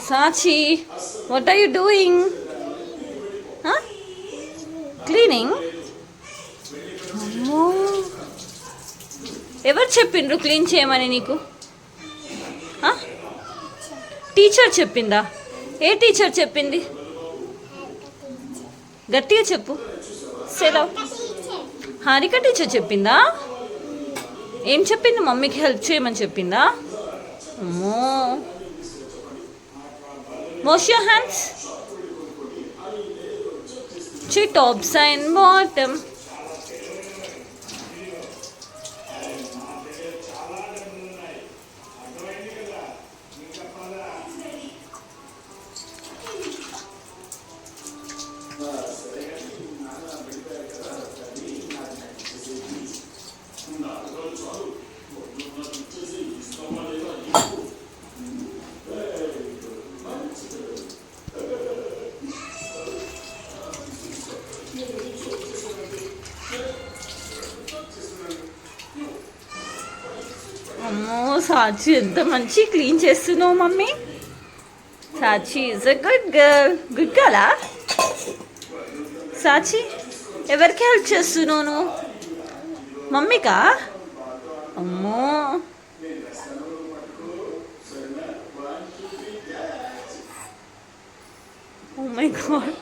Sachi, what are you doing? Huh? Cleaning? అమ్మో, ఎవరు చెప్పిండ్రు క్లీన్ చేయమని నీకు? టీచర్ చెప్పిందా? ఏ టీచర్ చెప్పింది? గట్టిగా చెప్పు. సెలవు. హారిక టీచర్ చెప్పిందా? ఏం చెప్పింది? మమ్మీకి హెల్ప్ చేయమని చెప్పిందా? అమ్మో. Wash your hands. tops and bottom. అమ్మో, సాచి ఎంత మంచి క్లీన్ చేస్తున్నావు mummy. Sachi is a good girl. Good గర్లా సాచి? ఎవరికి హెల్ప్ చేస్తున్నావు నువ్వు? మమ్మీకా? అమ్మో, ఓ మై గాడ్.